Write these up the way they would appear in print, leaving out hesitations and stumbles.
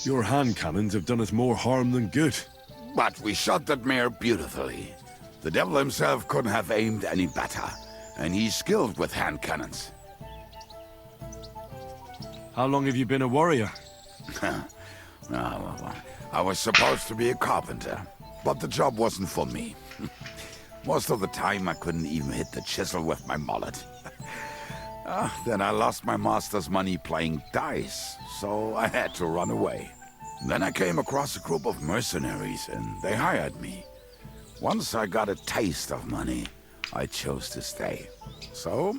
Your hand cannons have done us more harm than good. But we shot that mare beautifully. The devil himself couldn't have aimed any better, and he's skilled with hand cannons. How long have you been a warrior? I was supposed to be a carpenter, but the job wasn't for me. Most of the time I couldn't even hit the chisel with my mallet. Then I lost my master's money playing dice, so I had to run away. Then I came across a group of mercenaries, and they hired me. Once I got a taste of money, I chose to stay. So,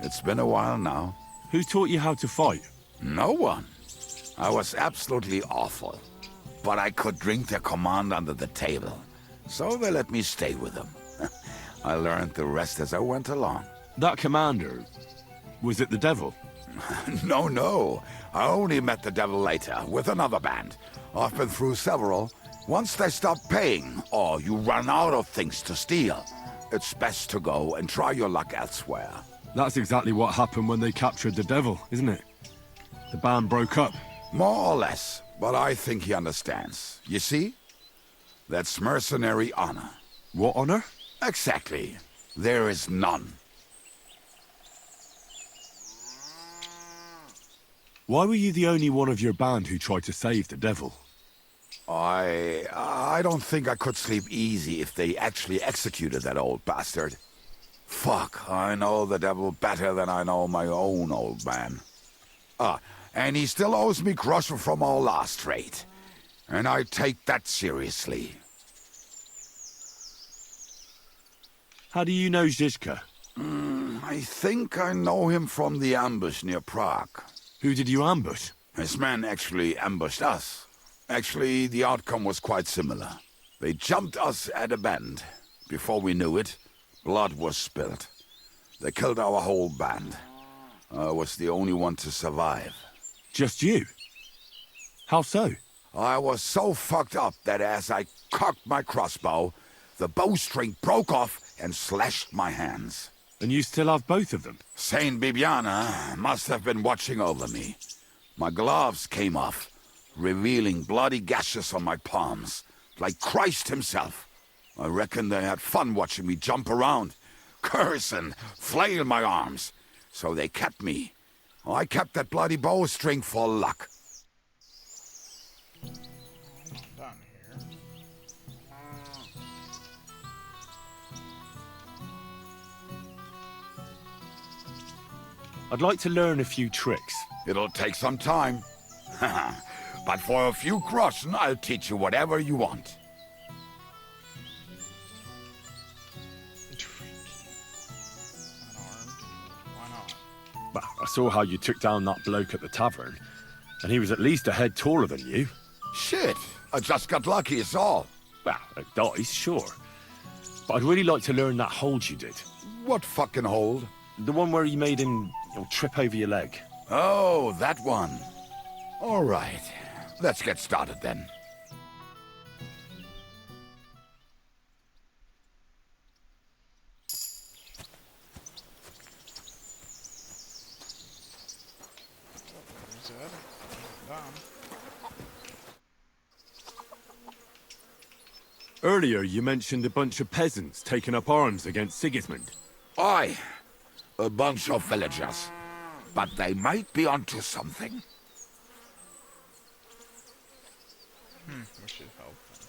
it's been a while now. Who taught you how to fight? No one. I was absolutely awful. But I could drink their command under the table. So they let me stay with them. I learned the rest as I went along. That commander, was it the devil? No. I only met the devil later, with another band. I've been through several. Once they stop paying, or you run out of things to steal, it's best to go and try your luck elsewhere. That's exactly what happened when they captured the devil, isn't it? The band broke up. More or less, but I think he understands. You see? That's mercenary honor. What honor? Exactly. There is none. Why were you the only one of your band who tried to save the devil? I don't think I could sleep easy if they actually executed that old bastard. Fuck, I know the devil better than I know my own old man. And he still owes me groschen from our last trade. And I take that seriously. How do you know Zizka? I think I know him from the ambush near Prague. Who did you ambush? His men actually ambushed us. Actually, the outcome was quite similar. They jumped us at a bend. Before we knew it, blood was spilled. They killed our whole band. I was the only one to survive. Just you? How so? I was so fucked up that as I cocked my crossbow, the bowstring broke off and slashed my hands. And you still have both of them? Saint Bibiana must have been watching over me. My gloves came off, revealing bloody gashes on my palms, like Christ himself. I reckon they had fun watching me jump around, curse and flail my arms. So they kept me. I kept that bloody bowstring for luck. Done here. I'd like to learn a few tricks. It'll take some time. But for a few groschen, I'll teach you whatever you want. Unarmed. Why not? Well, I saw how you took down that bloke at the tavern, and he was at least a head taller than you. Shit, I just got lucky, is all. Well, a dice, sure. But I'd really like to learn that hold you did. What fucking hold? The one where you made him trip over your leg. Oh, that one. All right, let's get started then. There's it. Done. Earlier, you mentioned a bunch of peasants taking up arms against Sigismund. Aye, a bunch of villagers. But they might be onto something. We should help them.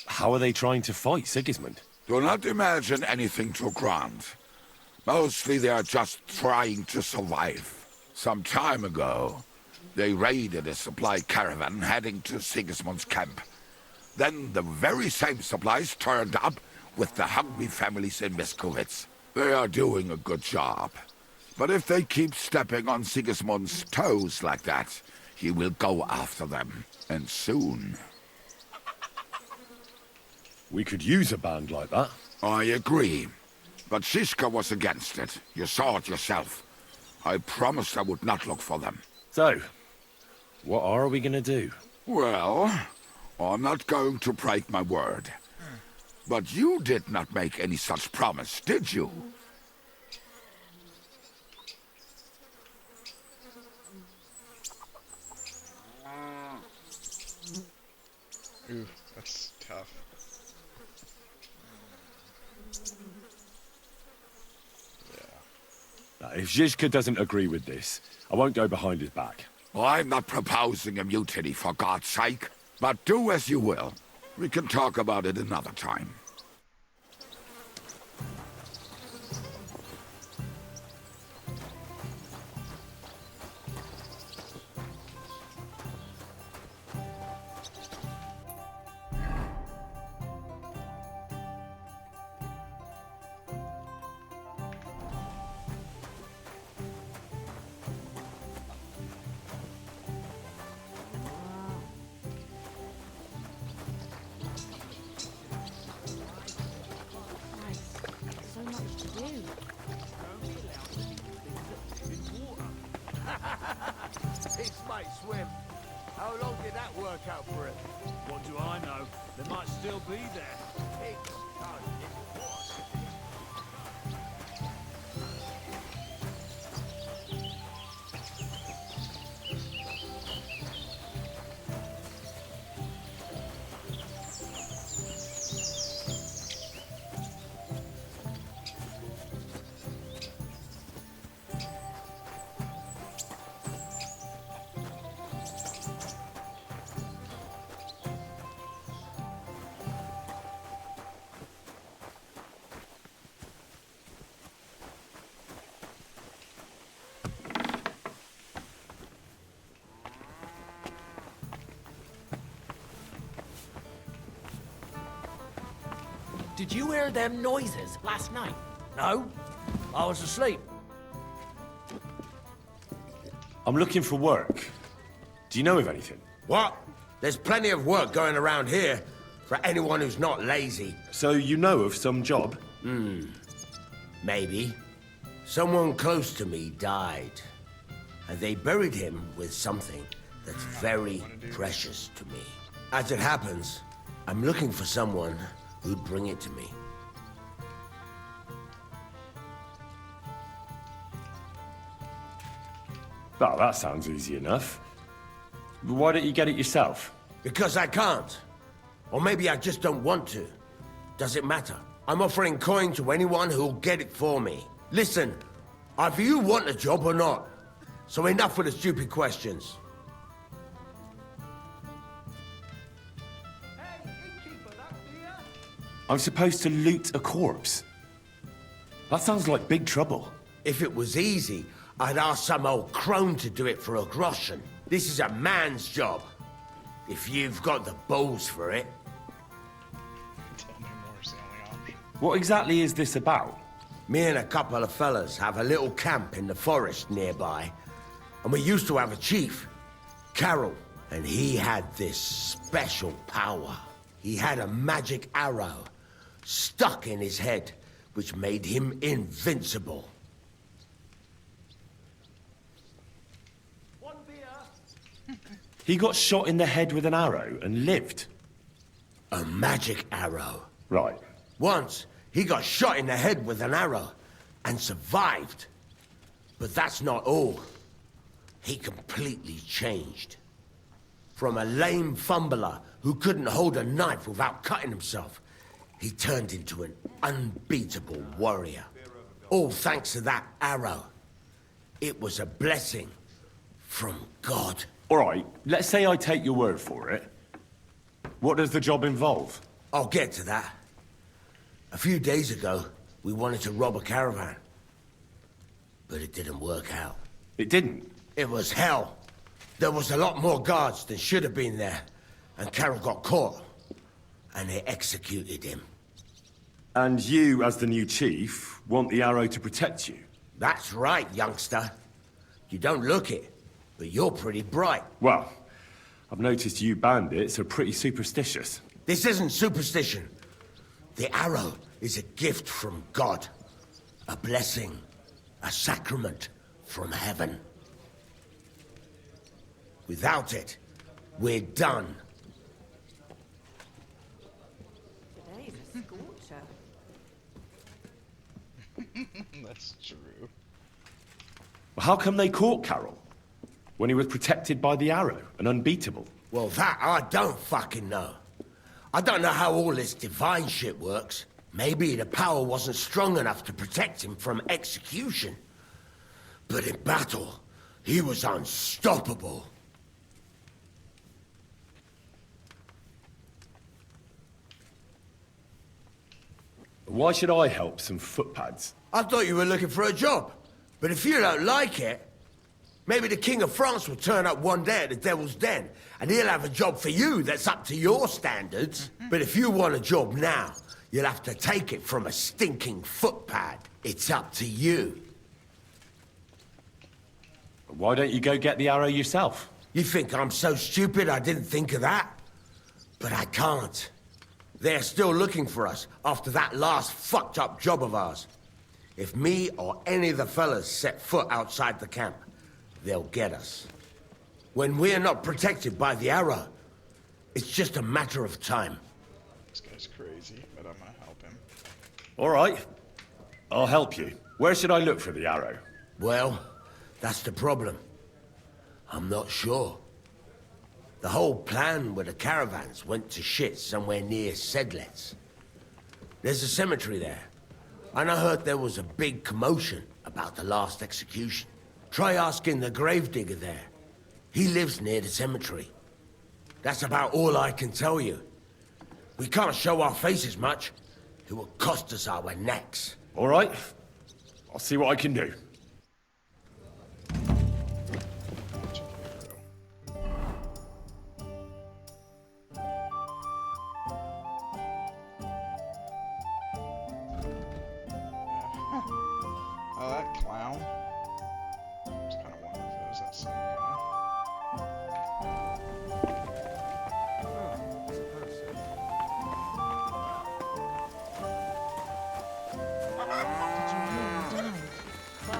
How are they trying to fight Sigismund? Do not imagine anything too grand. Mostly they are just trying to survive. Some time ago, they raided a supply caravan heading to Sigismund's camp. Then the very same supplies turned up with the hungry families in Miskowitz. They are doing a good job. But if they keep stepping on Sigismund's toes like that, he will go after them, and soon. We could use a band like that. I agree. But Zizka was against it. You saw it yourself. I promised I would not look for them. So, what are we gonna do? Well, I'm not going to break my word. But you did not make any such promise, did you? if Zizka doesn't agree with this, I won't go behind his back. Well, I'm not proposing a mutiny, for God's sake. But do as you will. We can talk about it another time. So much to do. This might swim. How long did that work out for him? What do I know? They might still be there. Pigs can't get water. Did you hear them noises last night? No? I was asleep. I'm looking for work. Do you know of anything? What? There's plenty of work going around here for anyone who's not lazy. So you know of some job? Maybe. Someone close to me died. And they buried him with something that's very precious to me. As it happens, I'm looking for someone who'd bring it to me. Well, that sounds easy enough. Why don't you get it yourself? Because I can't. Or maybe I just don't want to. Does it matter? I'm offering coin to anyone who'll get it for me. Listen, either you want a job or not. So enough with the stupid questions. I'm supposed to loot a corpse. That sounds like big trouble. If it was easy, I'd ask some old crone to do it for a groschen. This is a man's job. If you've got the balls for it. Tell me more is the only option. What exactly is this about? Me and a couple of fellas have a little camp in the forest nearby. And we used to have a chief, Carol. And he had this special power. He had a magic arrow stuck in his head, which made him invincible. He got shot in the head with an arrow and lived. A magic arrow. Right. Once, he got shot in the head with an arrow and survived. But that's not all. He completely changed. From a lame fumbler who couldn't hold a knife without cutting himself, he turned into an unbeatable warrior. All thanks to that arrow. It was a blessing from God. All right, let's say I take your word for it. What does the job involve? I'll get to that. A few days ago, we wanted to rob a caravan. But it didn't work out. It didn't. It was hell. There was a lot more guards than should have been there. And Carol got caught. And they executed him. And you, as the new chief, want the arrow to protect you? That's right, youngster. You don't look it, but you're pretty bright. Well, I've noticed you bandits are pretty superstitious. This isn't superstition. The arrow is a gift from God. A blessing. A sacrament from heaven. Without it, we're done. Today's a scorcher. That's true. Well, how come they caught Carol? When he was protected by the arrow and unbeatable? Well, that I don't fucking know. I don't know how all this divine shit works. Maybe the power wasn't strong enough to protect him from execution. But in battle, he was unstoppable. Why should I help some footpads? I thought you were looking for a job. But if you don't like it, maybe the King of France will turn up one day at the Devil's Den, and he'll have a job for you that's up to your standards. But if you want a job now, you'll have to take it from a stinking footpad. It's up to you. Why don't you go get the arrow yourself? You think I'm so stupid I didn't think of that? But I can't. They're still looking for us after that last fucked up job of ours. If me or any of the fellas set foot outside the camp, they'll get us. When we're not protected by the arrow, it's just a matter of time. This guy's crazy, but I'm gonna help him. All right. I'll help you. Where should I look for the arrow? Well, that's the problem. I'm not sure. The whole plan with the caravans went to shit somewhere near Sedlets. There's a cemetery there, and I heard there was a big commotion about the last execution. Try asking the gravedigger there. He lives near the cemetery. That's about all I can tell you. We can't show our faces much. It will cost us our necks. All right. I'll see what I can do. Oh, that clown. I was kind of wondering if it was that same guy.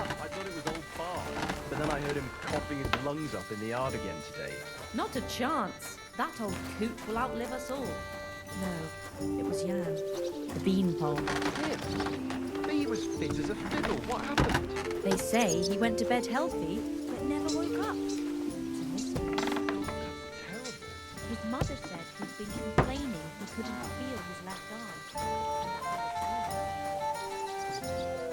I thought it was old Bart, but then I heard him coughing his lungs up in the yard again today. Not a chance. That old coot will outlive us all. No, it was Jan, the beanpole. Him? He was fit as a fiddle. What happened? They say he went to bed healthy, but never woke up. It's a mystery. Terrible. His mother said he'd been complaining he couldn't feel his left arm. And that was true.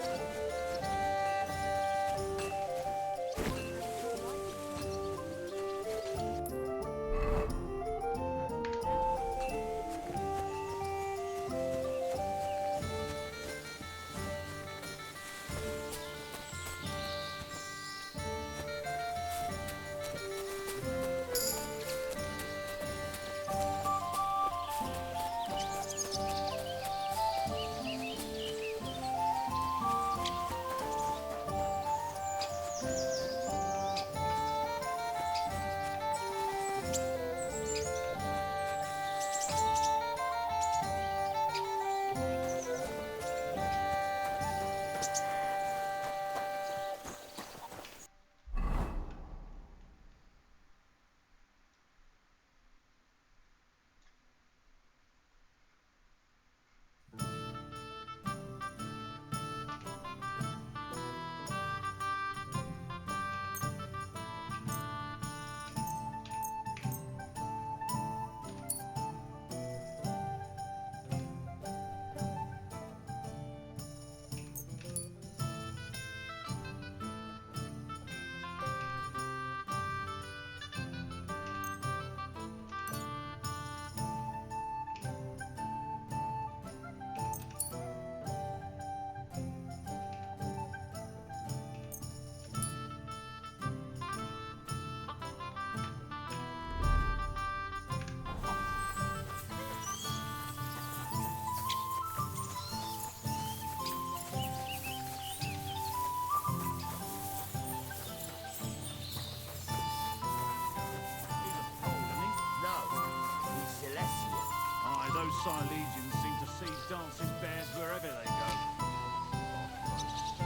Those Silesians seem to see dancing bears wherever they go.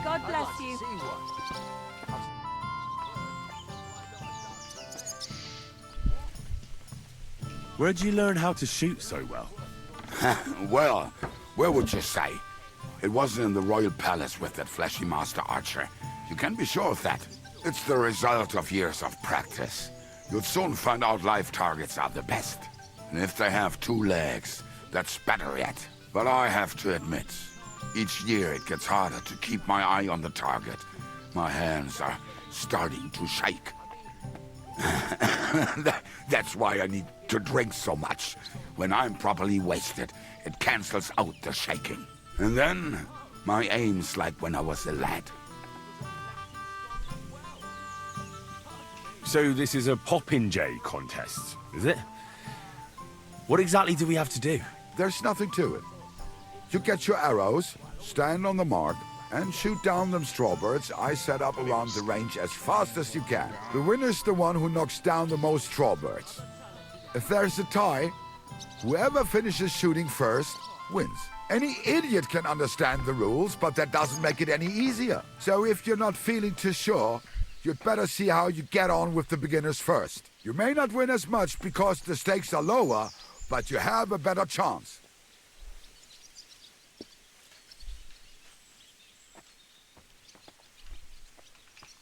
God bless you. Where'd you learn how to shoot so well? Well, where would you say? It wasn't in the royal palace with that fleshy master archer. You can be sure of that. It's the result of years of practice. You'll soon find out live targets are the best. And if they have 2 legs, that's better yet. But I have to admit, each year it gets harder to keep my eye on the target. My hands are starting to shake. That's why I need to drink so much. When I'm properly wasted, it cancels out the shaking. And then, my aim's like when I was a lad. So this is a Popinjay contest, is it? What exactly do we have to do? There's nothing to it. You get your arrows, stand on the mark, and shoot down them strawbirds I set up around the range as fast as you can. The winner's the one who knocks down the most strawbirds. If there's a tie, whoever finishes shooting first wins. Any idiot can understand the rules, but that doesn't make it any easier. So if you're not feeling too sure, you'd better see how you get on with the beginners first. You may not win as much because the stakes are lower, but you have a better chance.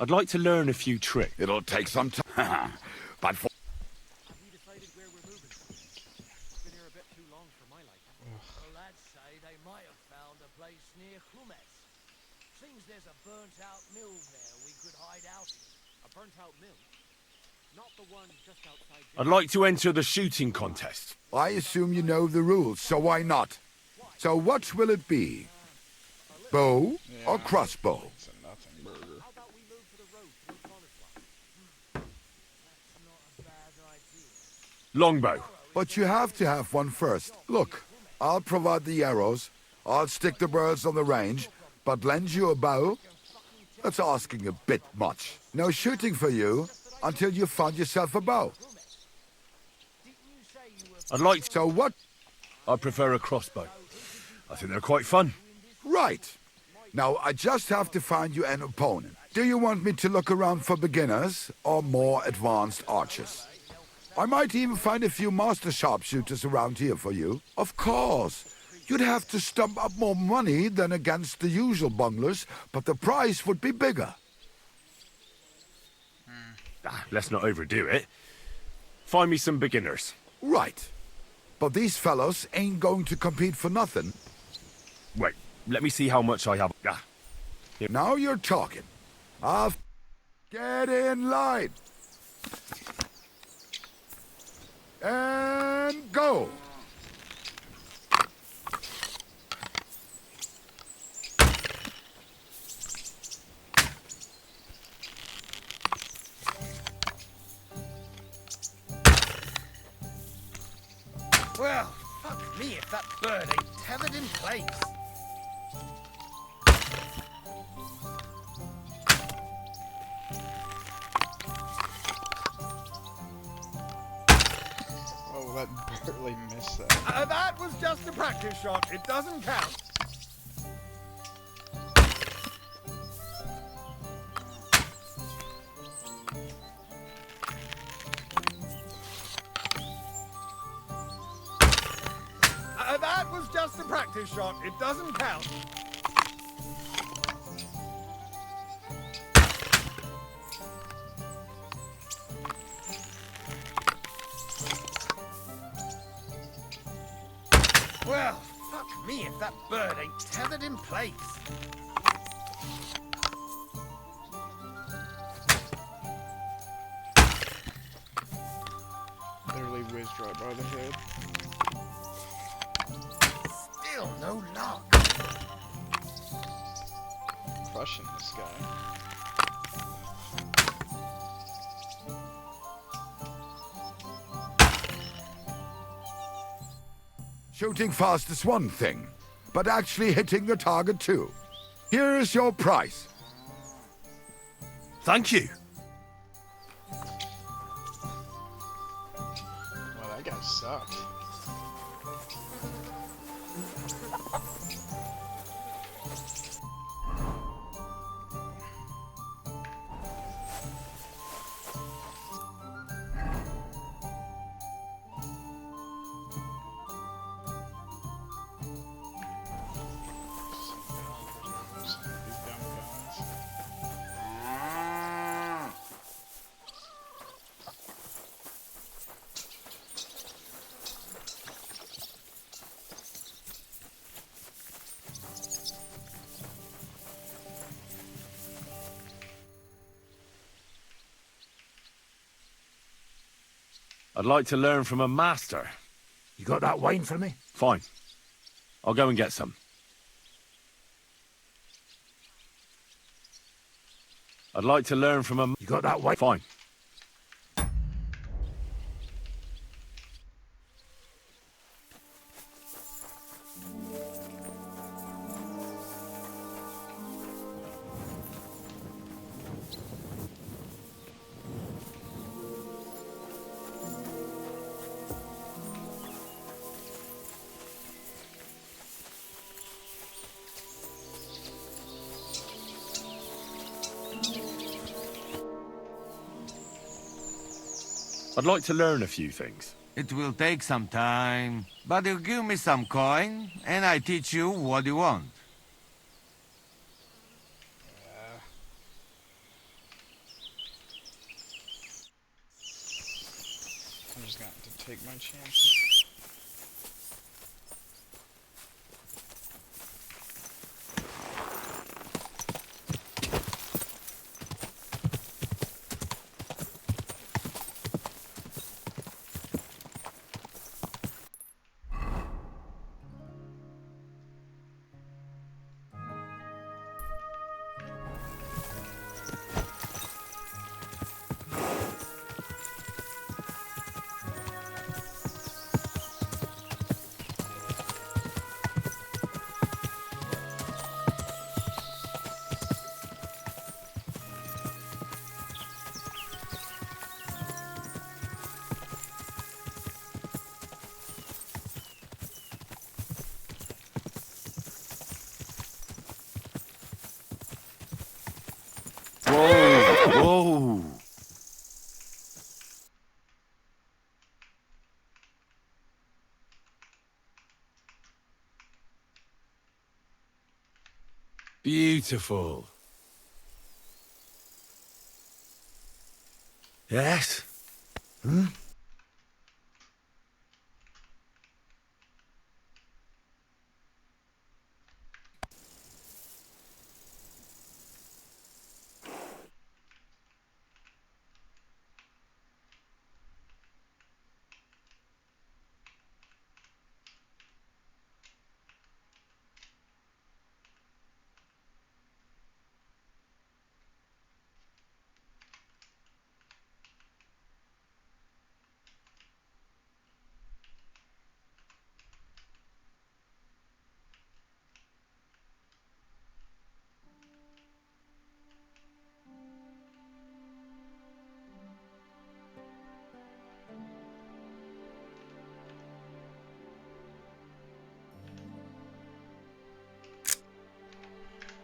I'd like to learn a few tricks. It'll take some time, but for... Have you decided where we're moving? It's been here a bit too long for my liking. The lads say they might have found a place near Humes. Seems there's a burnt-out mill there we could hide out in. A burnt-out mill? Not the one just outside... I'd like to enter the shooting contest. I assume you know the rules, so why not? So what will it be? Bow or crossbow? It's a nothing burger. How about we move to the road through Connorsford? That's not a bad idea. Longbow. But you have to have one first. Look, I'll provide the arrows, I'll stick the birds on the range, but lend you a bow? That's asking a bit much. No shooting for you until you find yourself a bow. I'd like to... So what? I prefer a crossbow. I think they're quite fun. Right. Now I just have to find you an opponent. Do you want me to look around for beginners or more advanced archers? I might even find a few master sharpshooters around here for you. Of course. You'd have to stump up more money than against the usual bunglers, but the price would be bigger. Let's not overdo it. Find me some beginners. Right. But these fellows ain't going to compete for nothing. Wait, let me see how much I have. Now you're talking. Get in line. And go. Well, fuck me if that bird ain't tethered in place. Oh, that barely missed that. That was just a practice shot. It doesn't count. That was just a practice shot. It doesn't count. Well, fuck me if that bird ain't tethered in place. Literally whizzed right by the head. Still no luck. Crushing this guy. Shooting fast is one thing, but actually hitting the target too. Here is your prize. Thank you. Wow, that guy sucked. These dumb guns. I'd like to learn from a master. You got that wine for me? Fine. I'll go and get some. I'd like to learn from a... You got that wine? Fine. I'd like to learn a few things. It will take some time, but you give me some coin, and I teach you what you want. I'm just going to take my chances. Whoa! Whoa! Beautiful. Yes? Hmm?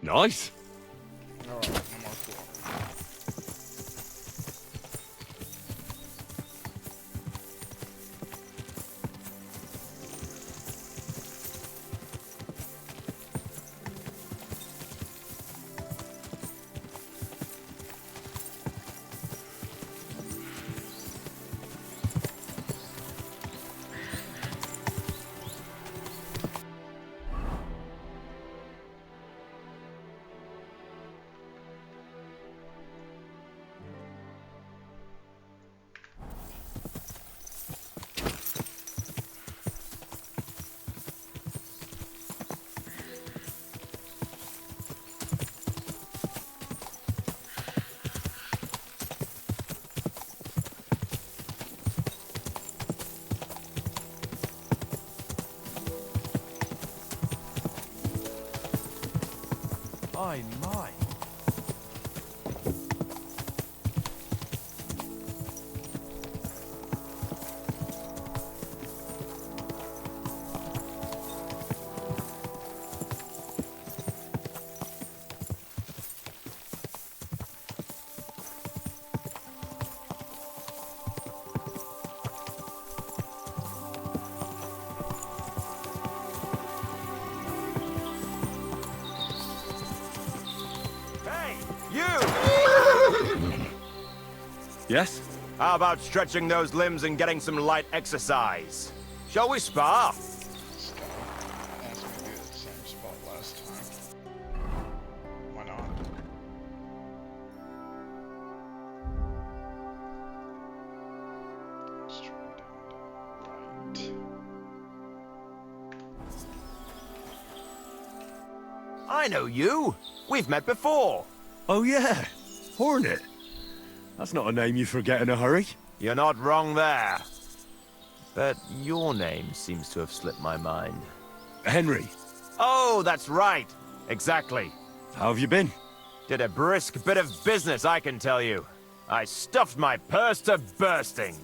Nice. Alright, no more cool. My, my. Yes? How about stretching those limbs and getting some light exercise? Shall we spar? This guy asked me to be at the same spot last time. Why not? It's true. I know you. We've met before. Oh, yeah. Hornet. That's not a name you forget in a hurry. You're not wrong there. But your name seems to have slipped my mind. Henry, Oh, that's right. Exactly. how have you been? Did a brisk bit of business, I can tell you. I stuffed my purse to bursting.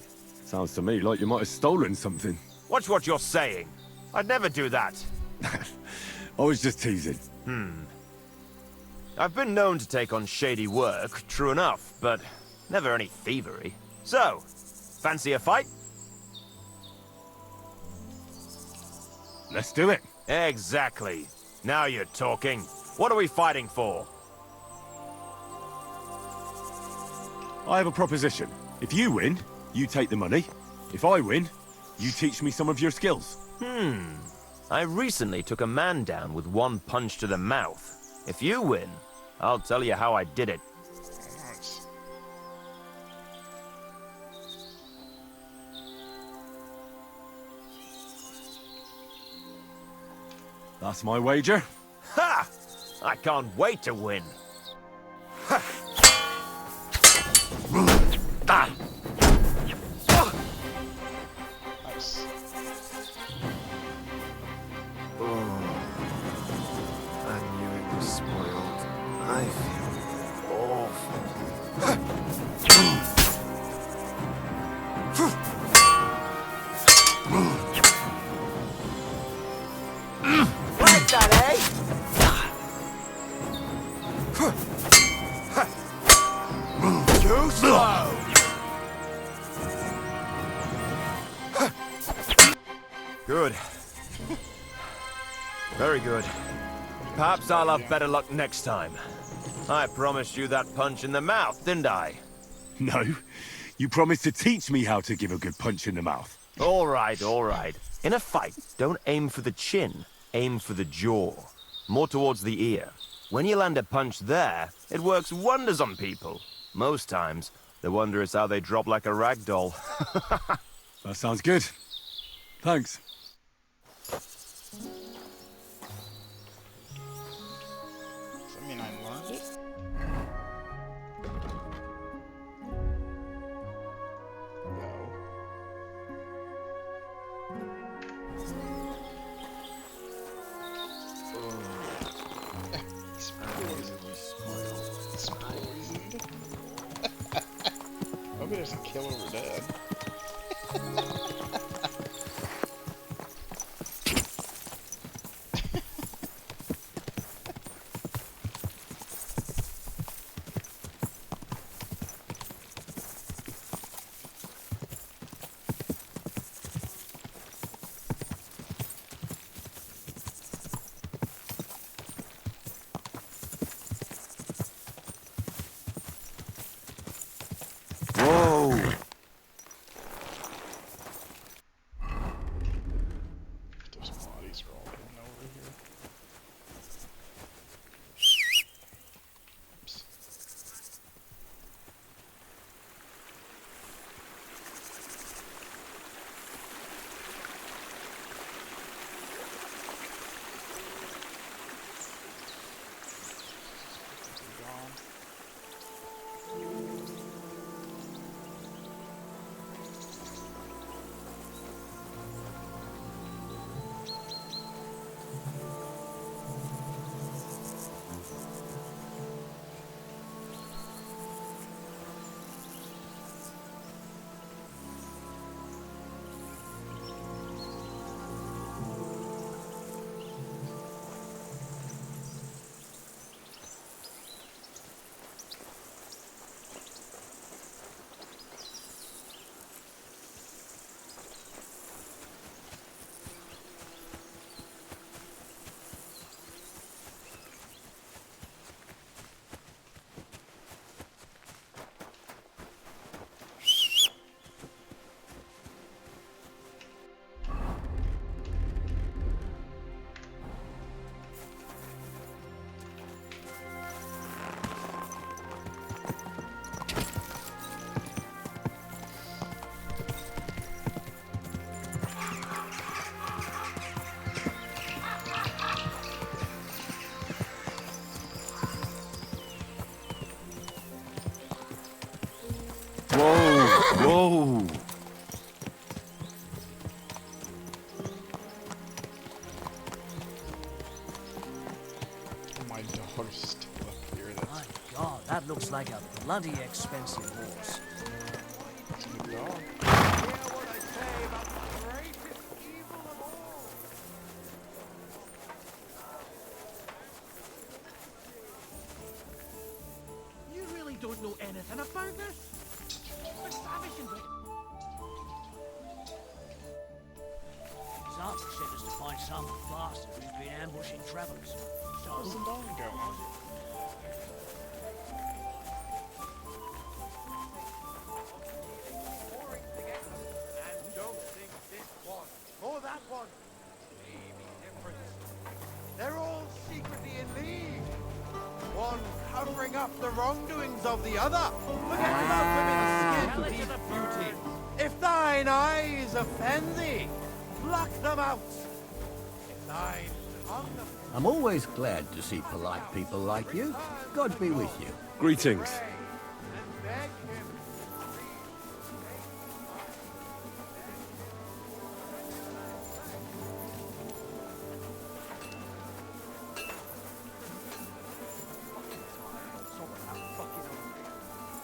Sounds to me like you might have stolen something. Watch what you're saying. I'd never do that. I was just teasing. I've been known to take on shady work, true enough, but never any thievery. So, fancy a fight? Let's do it. Exactly. Now you're talking. What are we fighting for? I have a proposition. If you win, you take the money. If I win, you teach me some of your skills. I recently took a man down with one punch to the mouth. If you win, I'll tell you how I did it. Nice. That's my wager. Ha! I can't wait to win. Nice. I knew it was spoiled. I feel awful. Like that, eh? Too slow. Good. Very good. Perhaps I'll have better luck next time. I promised you that punch in the mouth, didn't I? No, you promised to teach me how to give a good punch in the mouth. All right, all right. In a fight, don't aim for the chin. Aim for the jaw. More towards the ear. When you land a punch there, it works wonders on people. Most times, the wonder is how they drop like a rag doll. That sounds good. Thanks. Does that mean I learned it? No. It's poisoned. It's poisoned. Hope it doesn't kill over dead. Whoa! Whoa! My daughter's still up here. That's My God, that looks like a bloody expensive horse. my dog. You really don't know anything about this? We're savage and Zark sent us to find some bastard who's been ambushing travelers. How's the dog going? Or that one. They're all secretly in league. One covering up the wrongdoings of the other. Forget about women's skin deep beauty. If thine eyes offend thee, pluck them out. If thine tongue I'm always glad to see polite people like you. God be with you. Greetings. and beg him.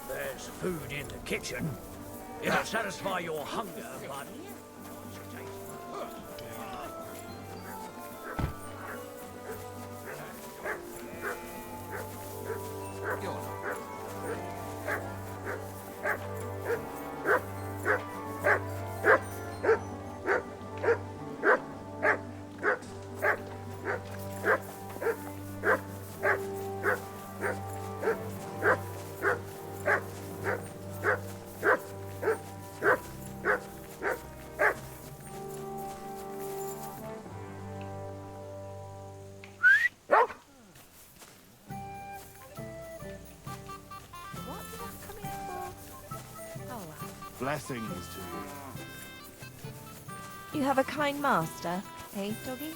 There's food in the kitchen. It'll satisfy your hunger, but... What's that coming for? Oh, well. Blessings to you. You have a kind master, eh, doggy?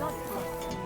God bless you.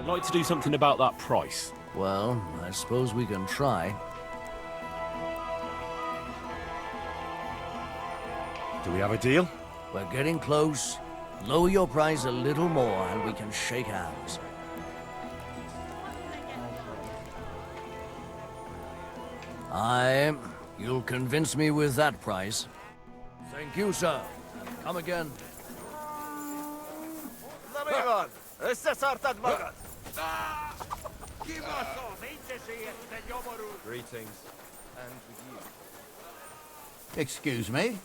I'd like to do something about that price. Well, I suppose we can try. Do we have a deal? We're getting close. Lower your price a little more and we can shake hands. Aye, you'll convince me with that price. Thank you, sir. And come again. Greetings. And with you. Excuse me?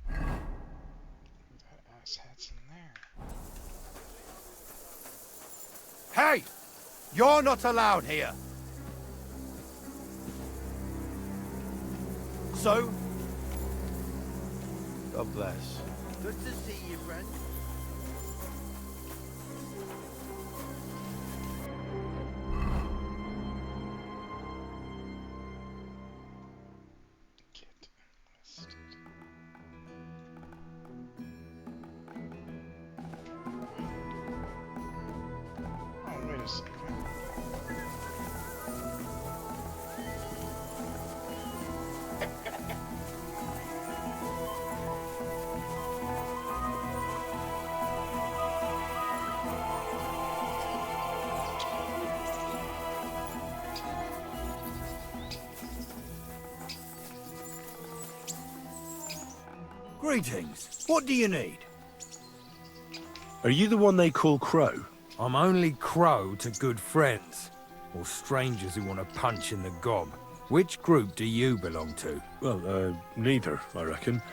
That asshat's in there. Hey! You're not allowed here! So? God bless. Good to see you, friend. Get enlisted. Oh, wait a second. Greetings. What do you need? Are you the one they call Crow? I'm only Crow to good friends, or strangers who want to punch in the gob. Which group do you belong to? Well, neither, I reckon.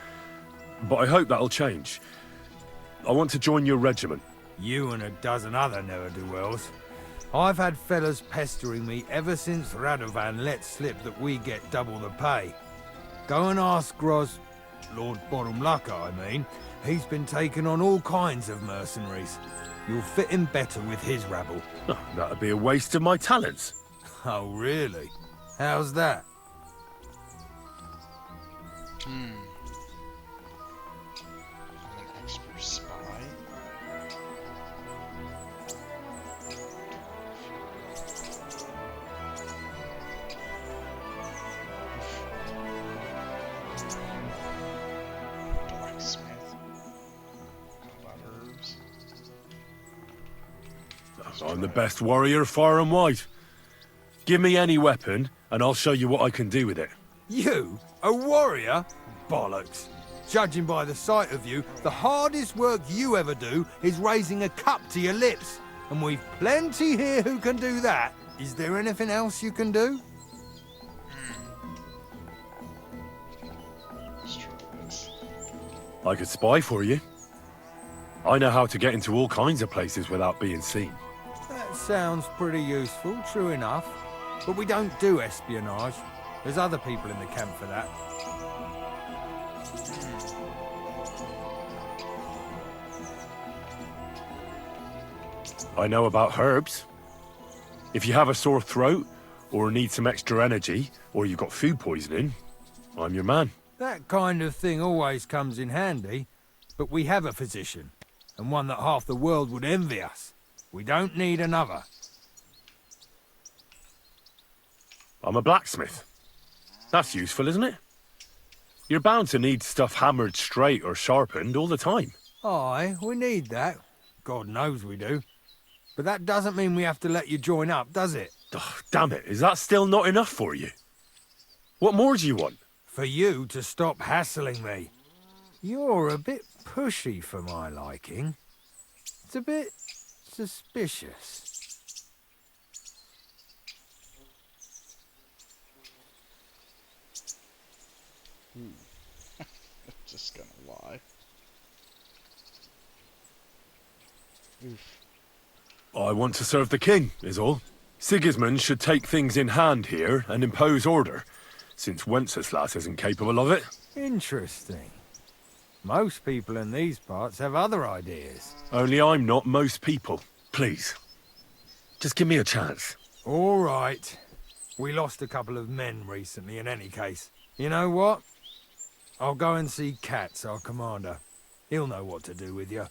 But I hope that'll change. I want to join your regiment. You and a dozen other ne'er-do-wells. I've had fellas pestering me ever since Radovan let slip that we get double the pay. Go and ask Gros, Lord Bottomlucker, I mean. He's been taking on all kinds of mercenaries. You'll fit in better with his rabble. Oh, that'd be a waste of my talents. Oh, really? How's that? I'm an expert spy. Blacksmith. How about herbs? I'm the best warrior far and wide. Give me any weapon, and I'll show you what I can do with it. You? A warrior? Bollocks. Judging by the sight of you, the hardest work you ever do is raising a cup to your lips. And we've plenty here who can do that. Is there anything else you can do? I could spy for you. I know how to get into all kinds of places without being seen. That sounds pretty useful, true enough. But we don't do espionage. There's other people in the camp for that. I know about herbs. If you have a sore throat, or need some extra energy, or you've got food poisoning, I'm your man. That kind of thing always comes in handy. But we have a physician, and one that half the world would envy us. We don't need another. I'm a blacksmith. That's useful, isn't it? You're bound to need stuff hammered straight or sharpened all the time. Aye, we need that. God knows we do. But that doesn't mean we have to let you join up, does it? Oh, damn it, is that still not enough for you? What more do you want? For you to stop hassling me. You're a bit pushy for my liking. It's a bit suspicious. Just gonna lie. Oof. I want to serve the king, is all. Sigismund should take things in hand here and impose order, since Wenceslas isn't capable of it. Interesting. Most people in these parts have other ideas. Only I'm not most people. Please. Just give me a chance. All right. We lost a couple of men recently in any case. You know what? I'll go and see Katz, our commander. He'll know what to do with you.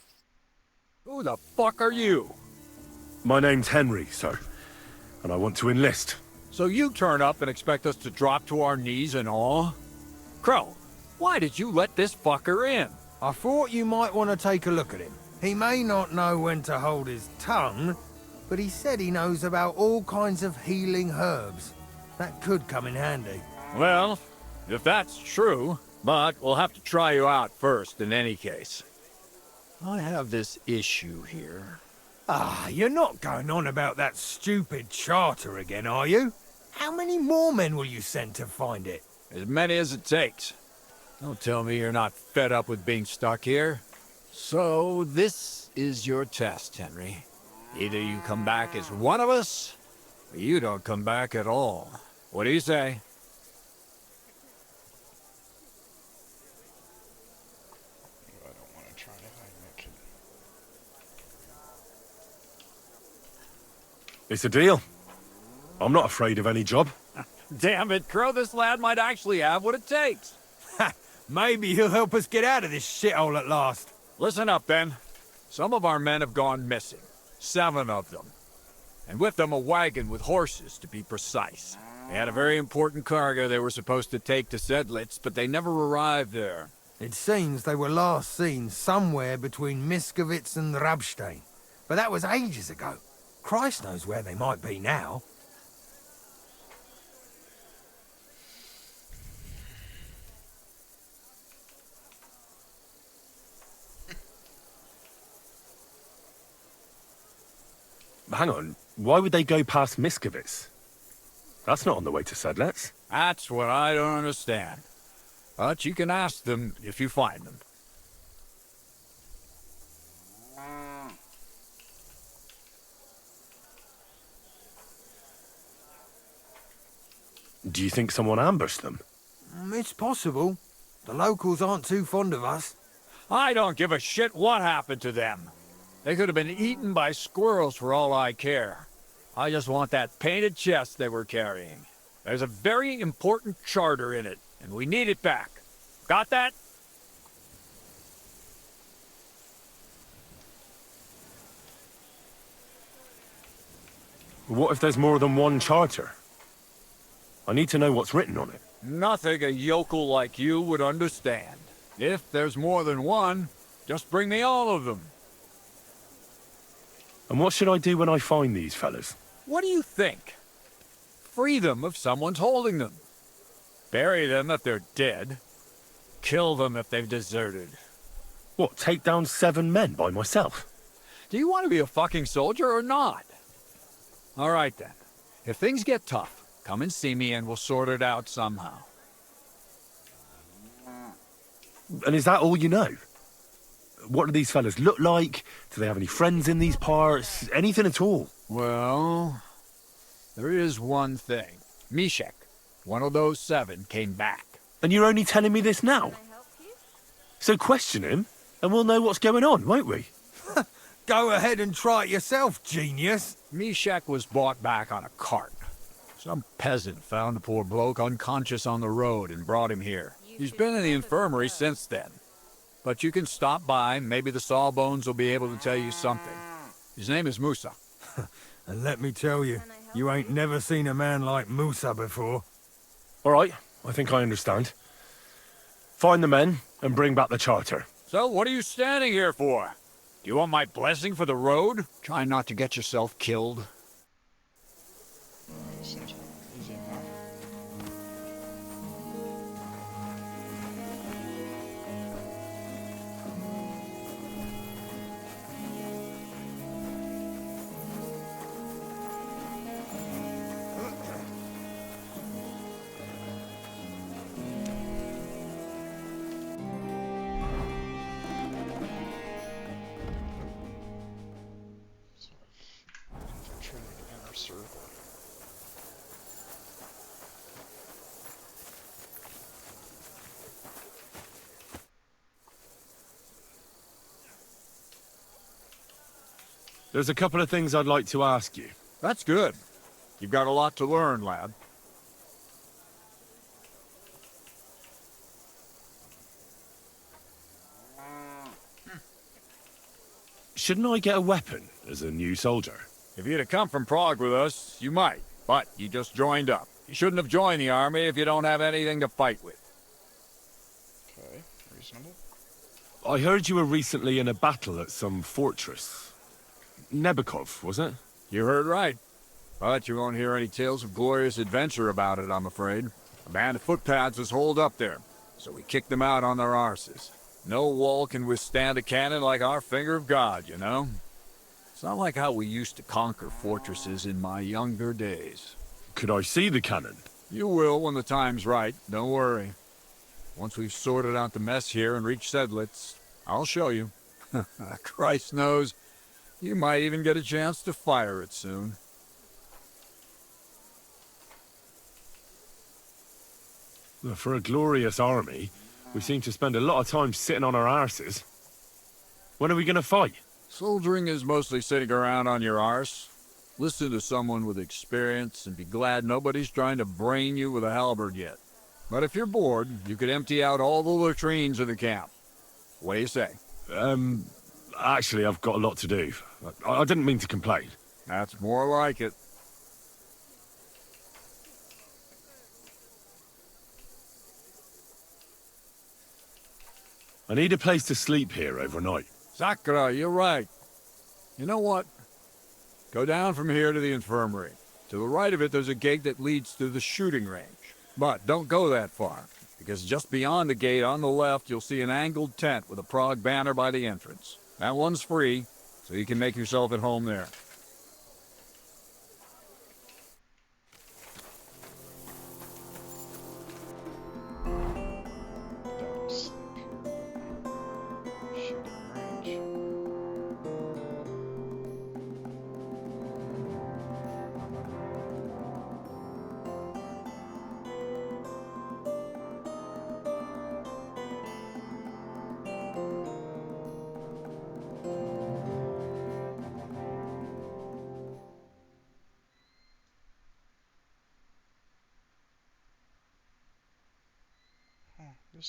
Who the fuck are you? My name's Henry, sir, and I want to enlist. So you turn up and expect us to drop to our knees in awe? Crow, why did you let this fucker in? I thought you might want to take a look at him. He may not know when to hold his tongue, but he said he knows about all kinds of healing herbs. That could come in handy. Well, if that's true, But we'll have to try you out first in any case. I have this issue here. Ah, you're not going on about that stupid charter again, are you? How many more men will you send to find it? As many as it takes. Don't tell me you're not fed up with being stuck here. So, this is your test, Henry. Either you come back as one of us, or you don't come back at all. What do you say? I don't want to try to hide that kid. It's a deal. I'm not afraid of any job. Damn it, Crow, this lad might actually have what it takes. Maybe he'll help us get out of this shithole at last. Listen up, then. Some of our men have gone missing. 7 of them. And with them a wagon with horses, to be precise. They had a very important cargo they were supposed to take to Sedlitz, but they never arrived there. It seems they were last seen somewhere between Miskovitz and Rabstein. But that was ages ago. Christ knows where they might be now. Hang on, why would they go past Miskovitz? That's not on the way to Sedlitz. That's what I don't understand. But you can ask them if you find them. Do you think someone ambushed them? It's possible. The locals aren't too fond of us. I don't give a shit what happened to them. They could have been eaten by squirrels for all I care. I just want that painted chest they were carrying. There's a very important charter in it, and we need it back. Got that? What if there's more than one charter? I need to know what's written on it. Nothing a yokel like you would understand. If there's more than one, just bring me all of them. And what should I do when I find these fellas? What do you think? Free them if someone's holding them. Bury them if they're dead. Kill them if they've deserted. What, take down 7 men by myself? Do you want to be a fucking soldier or not? All right then. If things get tough, come and see me and we'll sort it out somehow. And is that all you know? What do these fellas look like? Do they have any friends in these parts? Anything at all? Well, there is one thing. Mishek, one of those 7, came back. And you're only telling me this now? So question him, and we'll know what's going on, won't we? Go ahead and try it yourself, genius. Mishek was brought back on a cart. Some peasant found the poor bloke unconscious on the road and brought him here. He's been in the infirmary since then. But you can stop by, maybe the Sawbones will be able to tell you something. His name is Musa. And let me tell you, you ain't never seen a man like Musa before. All right, I think I understand. Find the men and bring back the charter. So what are you standing here for? Do you want my blessing for the road? Try not to get yourself killed. Seems easy enough. Infiltrating the inner circle. There's a couple of things I'd like to ask you. That's good. You've got a lot to learn, lad. Shouldn't I get a weapon as a new soldier? If you'd have come from Prague with us, you might. But you just joined up. You shouldn't have joined the army if you don't have anything to fight with. Okay, reasonable. I heard you were recently in a battle at some fortress. Nebukov, was it? You heard right. But you won't hear any tales of glorious adventure about it, I'm afraid. A band of footpads was holed up there. so we kicked them out on their arses. No wall can withstand a cannon like our finger of God, you know? It's not like how we used to conquer fortresses in my younger days. Could I see the cannon? You will when the time's right, don't worry. Once we've sorted out the mess here and reached Sedlitz, I'll show you. Christ knows, you might even get a chance to fire it soon. Well, for a glorious army, we seem to spend a lot of time sitting on our arses. When are we going to fight? Soldiering is mostly sitting around on your arse. Listen to someone with experience and be glad nobody's trying to brain you with a halberd yet. But if you're bored, you could empty out all the latrines of the camp. What do you say? Actually, I've got a lot to do. I didn't mean to complain. That's more like it. I need a place to sleep here overnight. Sakura, you're right. You know what? Go down from here to the infirmary. To the right of it, there's a gate that leads to the shooting range. But don't go that far, because just beyond the gate on the left, you'll see an angled tent with a Prague banner by the entrance. That one's free, so you can make yourself at home there.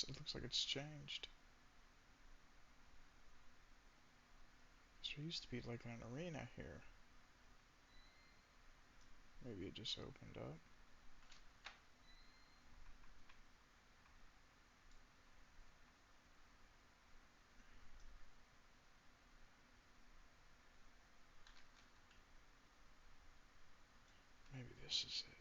It looks like it's changed. There used to be like an arena here. Maybe it just opened up. Maybe this is it.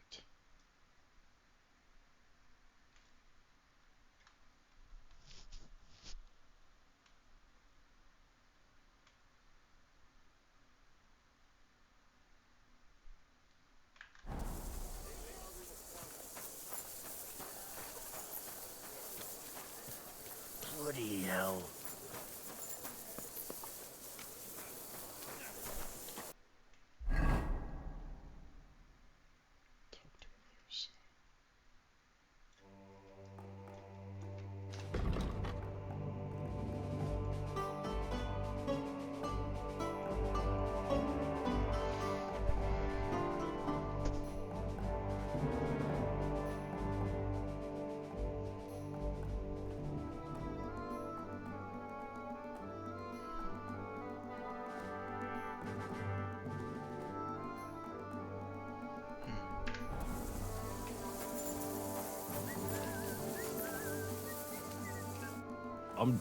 Bloody hell.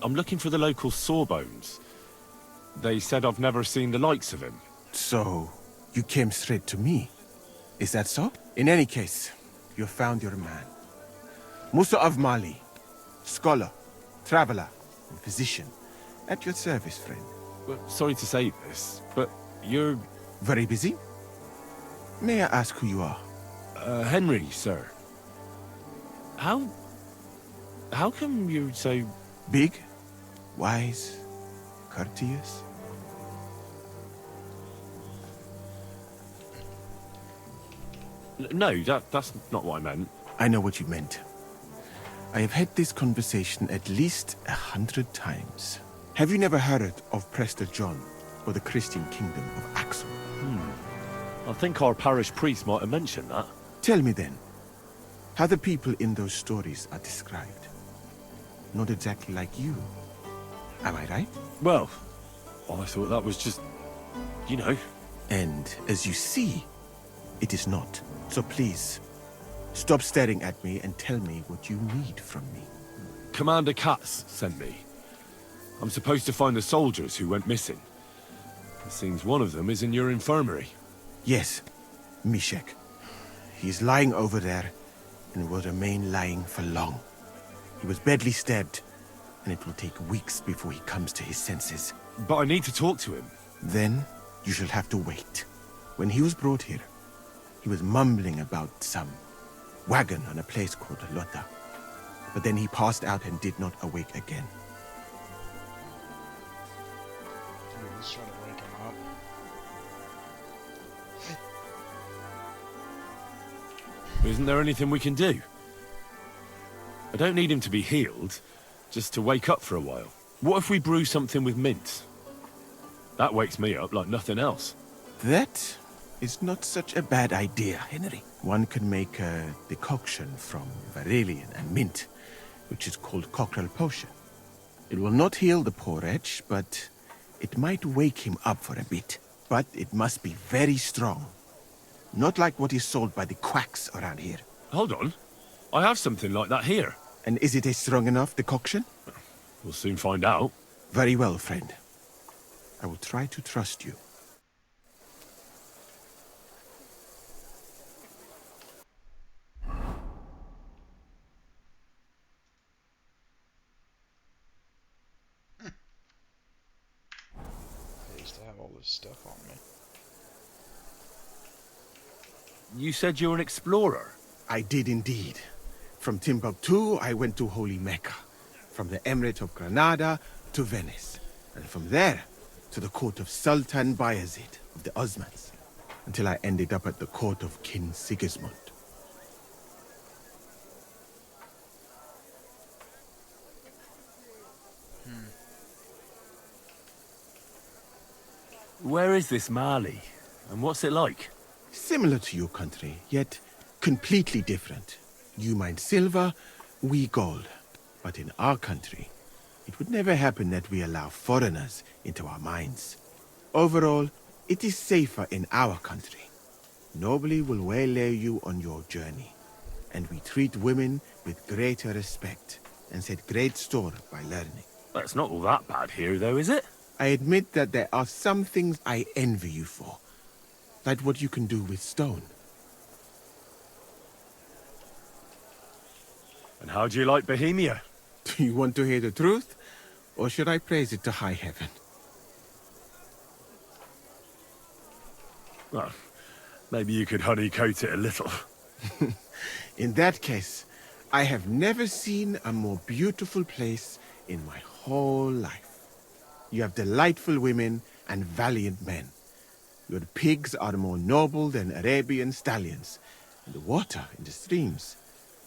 I'm looking for the local Sawbones. They said I've never seen the likes of him. So, you came straight to me. Is that so? In any case, you found your man. Musa of Mali, scholar, traveler, and physician. At your service, friend. Well, sorry to say this, but you're... Very busy? May I ask who you are? Henry, sir. How come you're so... Big, wise, courteous? No, that's not what I meant. I know what you meant. I have had this conversation at least 100 times. Have you never heard of Prester John or the Christian kingdom of Axel? I think our parish priest might have mentioned that. Tell me then, how the people in those stories are described. Not exactly like you. Am I right? Well, I thought that was just, you know. And as you see, it is not. So please, stop staring at me and tell me what you need from me. Commander Katz sent me. I'm supposed to find the soldiers who went missing. It seems one of them is in your infirmary. Yes, Mishek. He's lying over there and will remain lying for long. He was badly stabbed, and it will take weeks before he comes to his senses. But I need to talk to him. Then you shall have to wait. When he was brought here, he was mumbling about some wagon on a place called Lota. But then he passed out and did not awake again. Let's try to wake him up. Isn't there anything we can do? I don't need him to be healed, just to wake up for a while. What if we brew something with mint? That wakes me up like nothing else. That is not such a bad idea, Henry. One can make a decoction from Varelian and mint, which is called cockerel potion. It will not heal the poor wretch, but it might wake him up for a bit. But it must be very strong. Not like what is sold by the quacks around here. Hold on. I have something like that here. And is it a strong enough decoction? We'll soon find out. Very well, friend. I will try to trust you. I used to have all this stuff on me. You said you're an explorer? I did indeed. From Timbuktu, I went to Holy Mecca. From the Emirate of Granada to Venice. And from there to the court of Sultan Bayezid of the Osmans. Until I ended up at the court of King Sigismund. Where is this Mali? And what's it like? Similar to your country, yet completely different. You mine silver, we gold. But in our country, it would never happen that we allow foreigners into our mines. Overall, it is safer in our country. Nobody will waylay you on your journey. And we treat women with greater respect and set great store by learning. It's not all that bad here, though, is it? I admit that there are some things I envy you for. Like what you can do with stone. And how do you like Bohemia? Do you want to hear the truth? Or should I praise it to high heaven? Well, maybe you could honeycoat it a little. In that case, I have never seen a more beautiful place in my whole life. You have delightful women and valiant men. Your pigs are more noble than Arabian stallions. And the water in the streams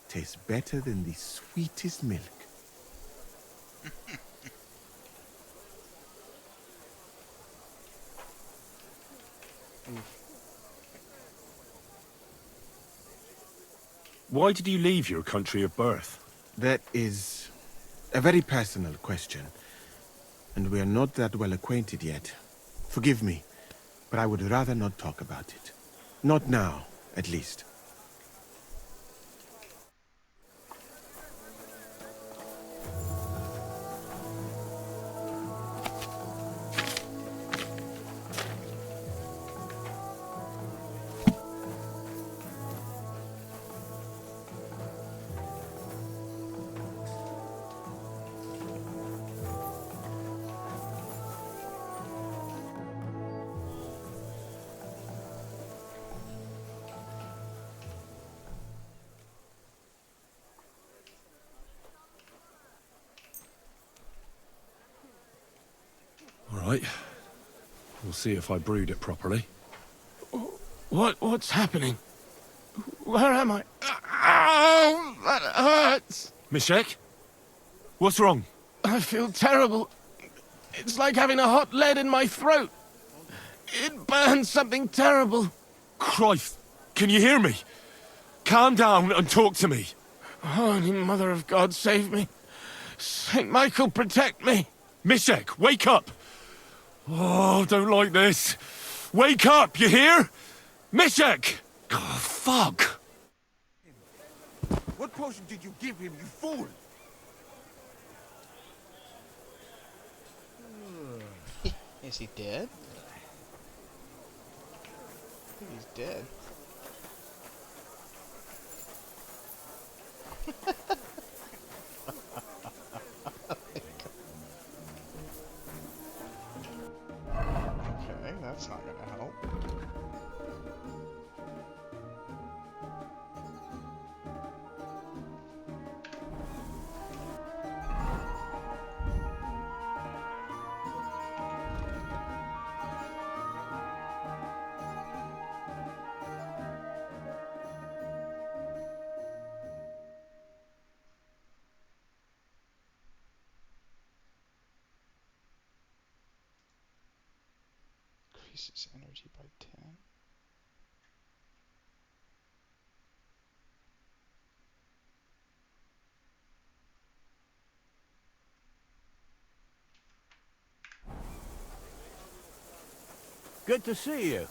tastes better than the sweetest milk. Why did you leave your country of birth? That is a very personal question. And we are not that well acquainted yet. Forgive me, but I would rather not talk about it. Not now, at least. All right. We'll see if I brewed it properly. What's happening? Where am I? Ow! That hurts! Mishek? What's wrong? I feel terrible. It's like having a hot lead in my throat. It burns something terrible. Christ! Can you hear me? Calm down and talk to me. Holy Mother of God, save me. Saint Michael, protect me. Mishek, wake up! Oh, don't like this. Wake up, you hear? Mishek! Oh, fuck! What potion did you give him, you fool? Is he dead? I think he's dead. Increases energy by 10. Good to see you.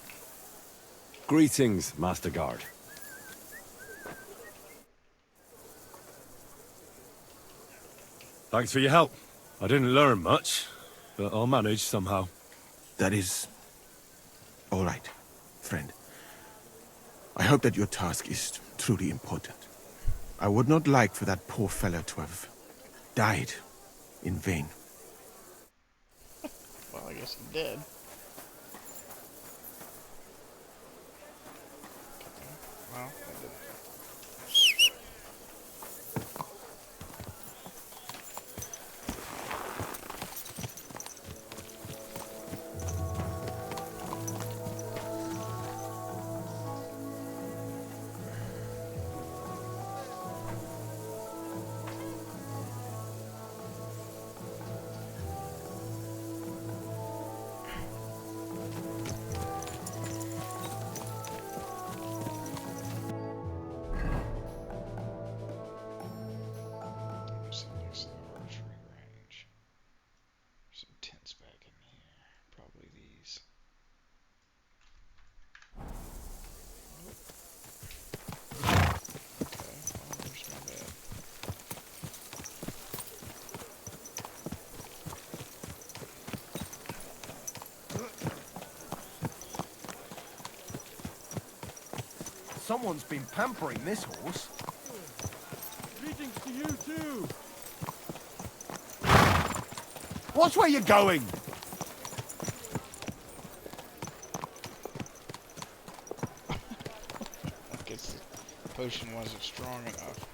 Greetings, Master Guard. Thanks for your help. I didn't learn much, but I'll manage somehow. That is all right, friend. I hope that your task is truly important. I would not like for that poor fellow to have died in vain. Well, I guess he did. Okay. Well, that didn't. Some tents back in here. Probably these. Okay, well, there's my bed. Someone's been pampering this horse. Greetings to you too. Watch where you're going! I guess the potion wasn't strong enough.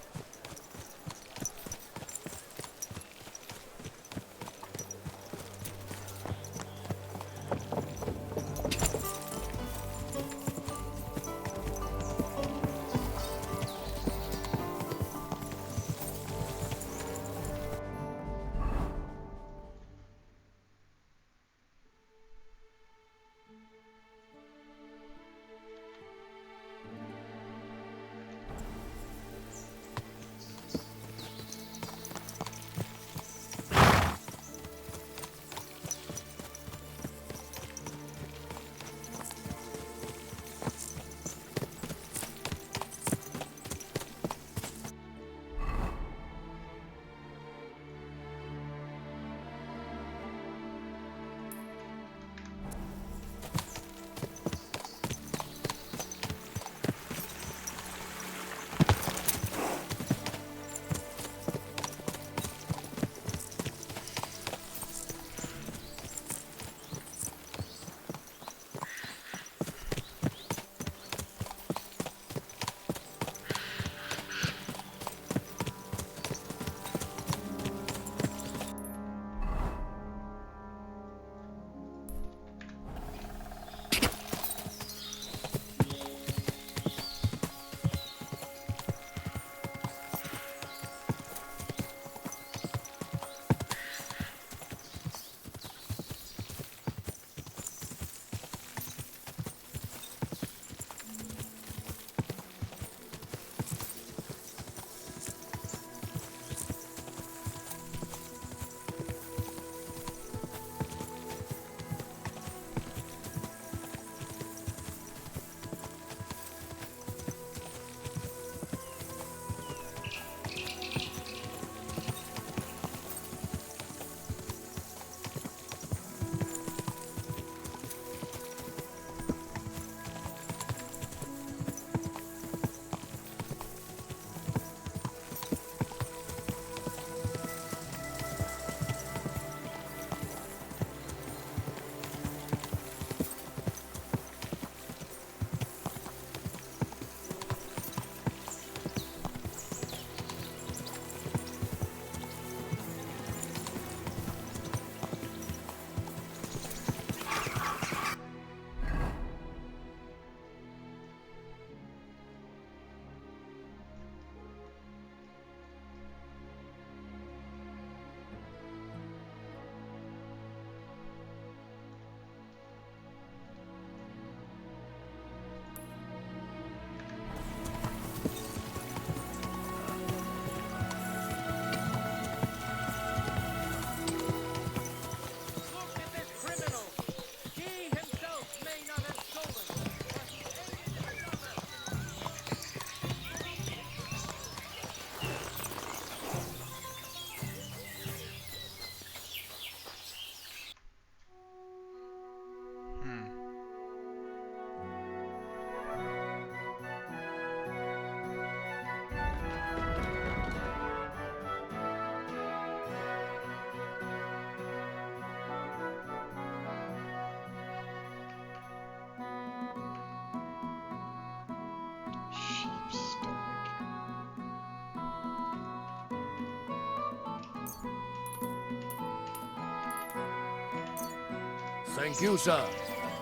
Thank you, sir.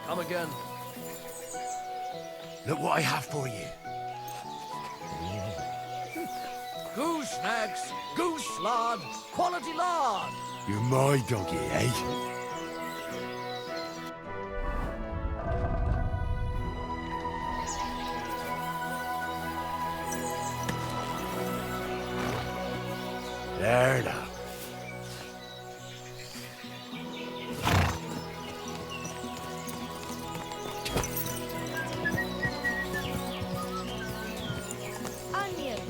Come again. Look what I have for you. Goose snacks, goose lard, quality lard. You're my doggy, eh? There now. Onions,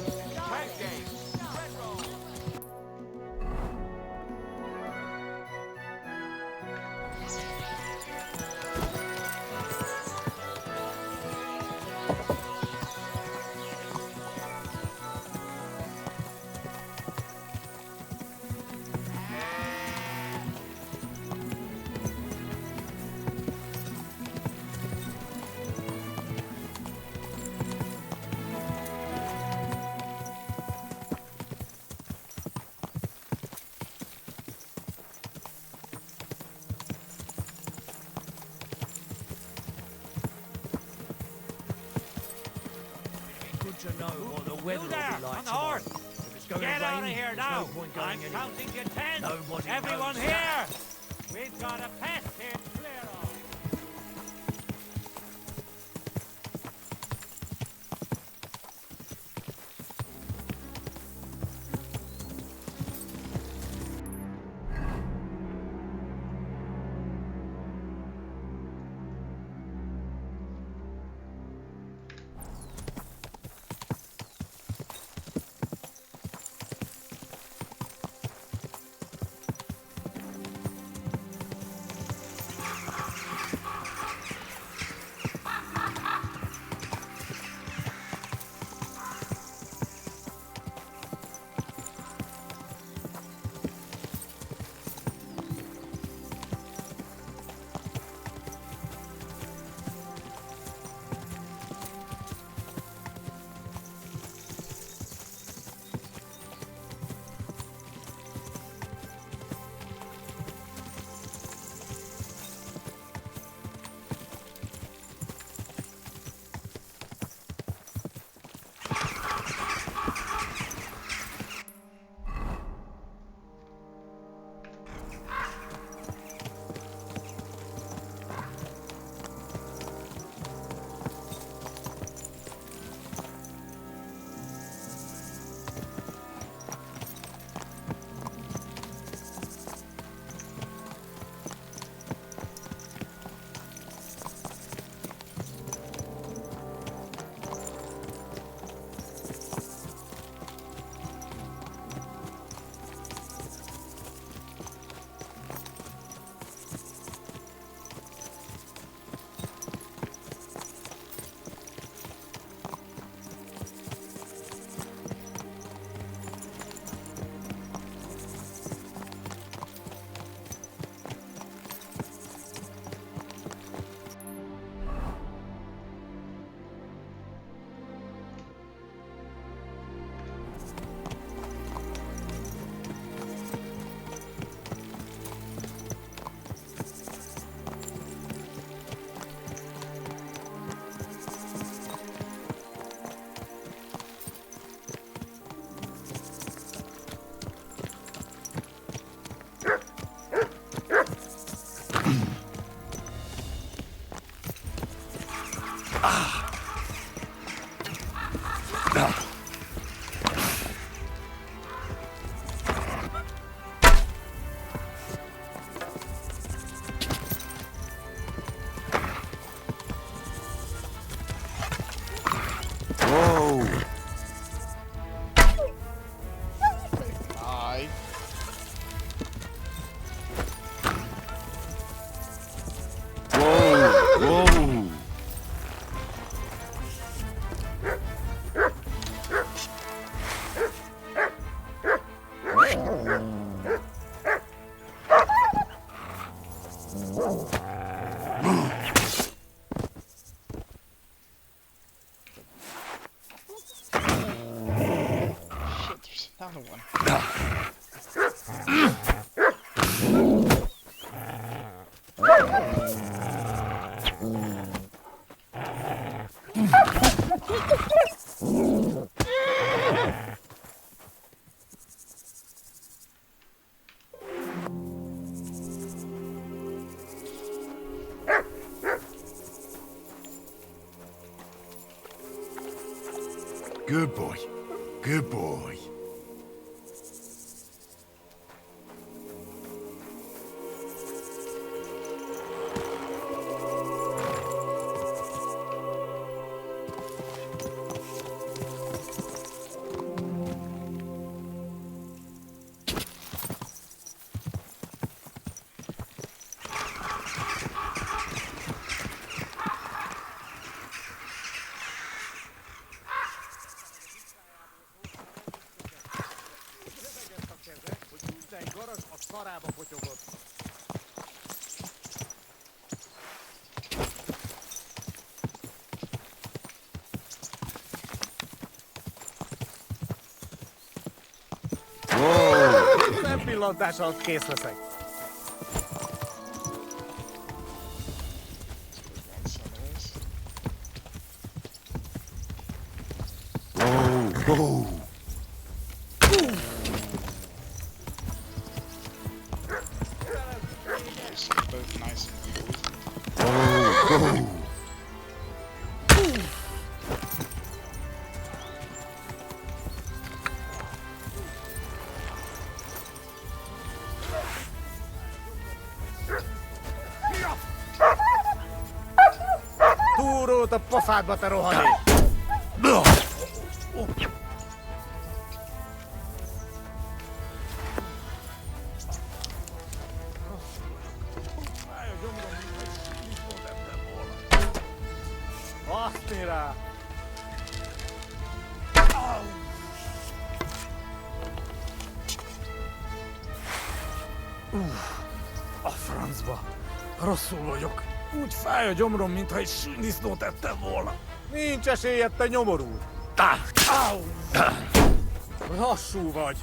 Good to know what the weather will be like on the tomorrow. horse. If it's going Get to rain, out of here there's now. no point going I'm anywhere. counting to 10. Nobody Everyone knows here. that. We've got a pest here to clear off. Another one. Good boy. Good boy. Szempillantás alatt kész leszek. Whoa. Both nice and Whoa. Túrót a pofádba, te rohadék! Baszni rá! A francba. Rosszul vagyok. Úgy fáj a gyomrom, mintha egy sűndisznót ettem volna. Nincs esélyed, te nyomorú! Au! Lassú vagy.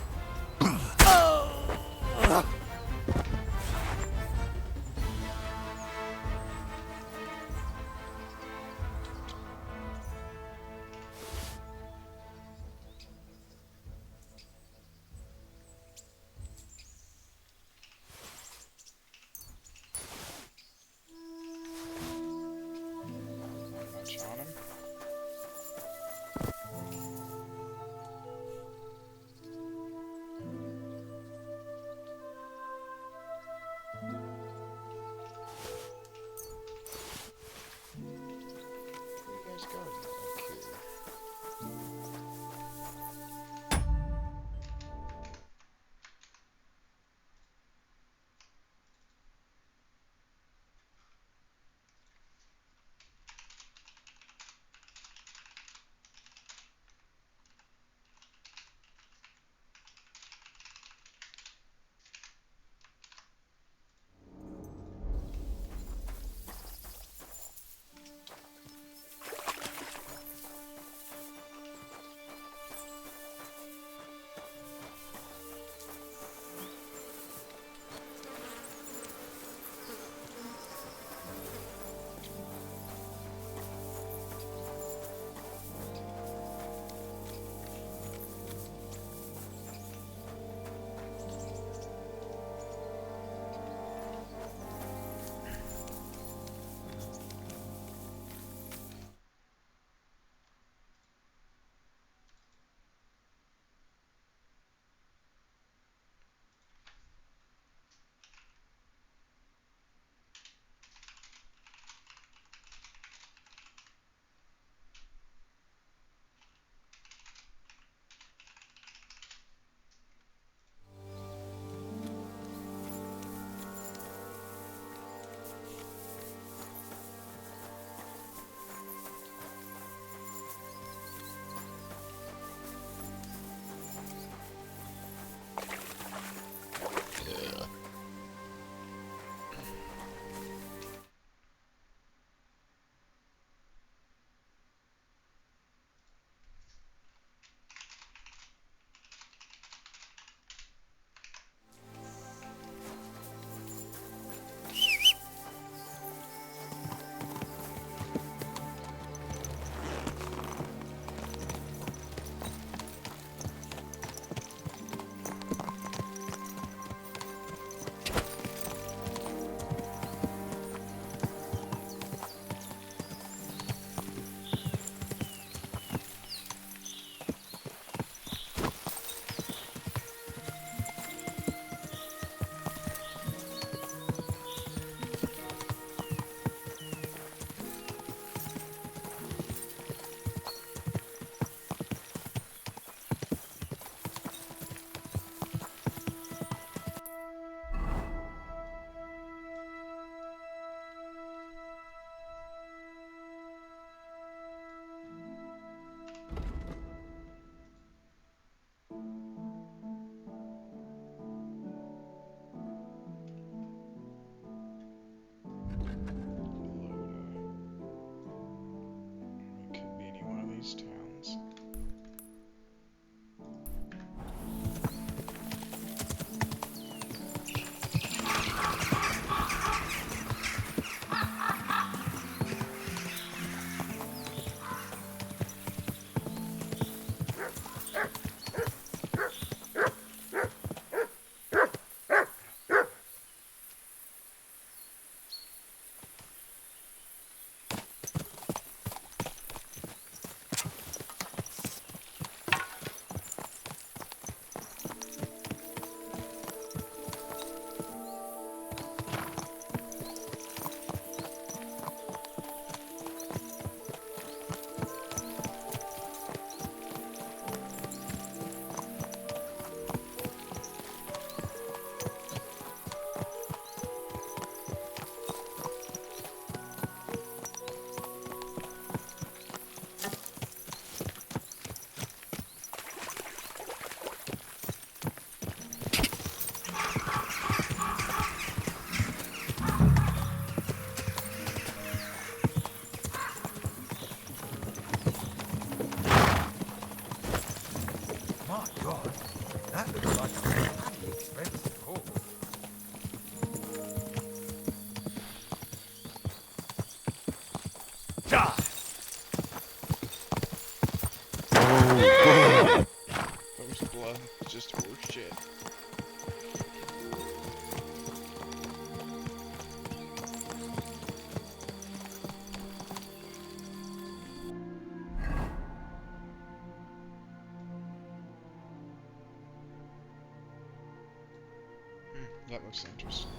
First blood, just horse shit. That looks interesting.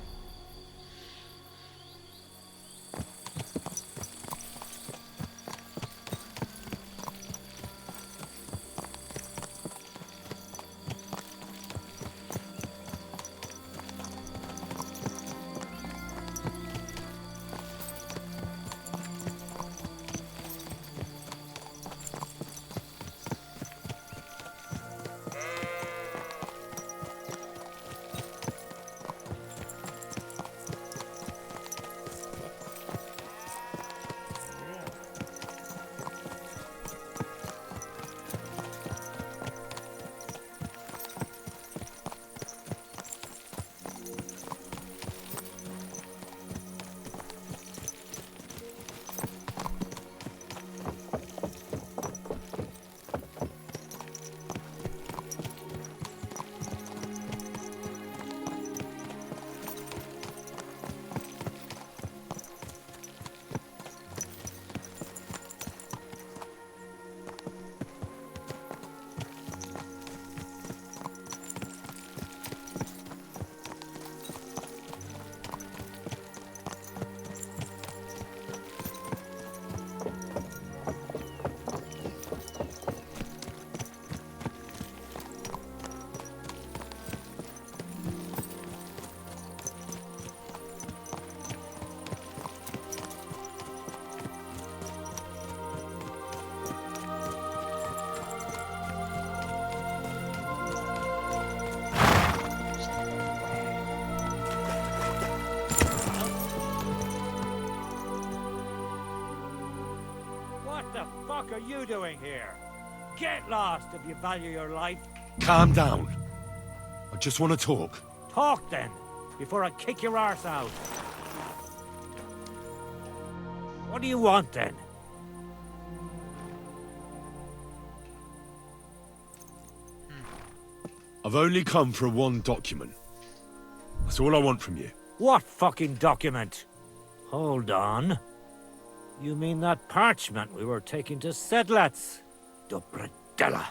What the fuck are you doing here? Get lost if you value your life. Calm down. I just want to talk. Talk then, before I kick your arse out. What do you want then? I've only come for one document. That's all I want from you. What fucking document? Hold on. You mean that parchment we were taking to Sedlats? Dobredella.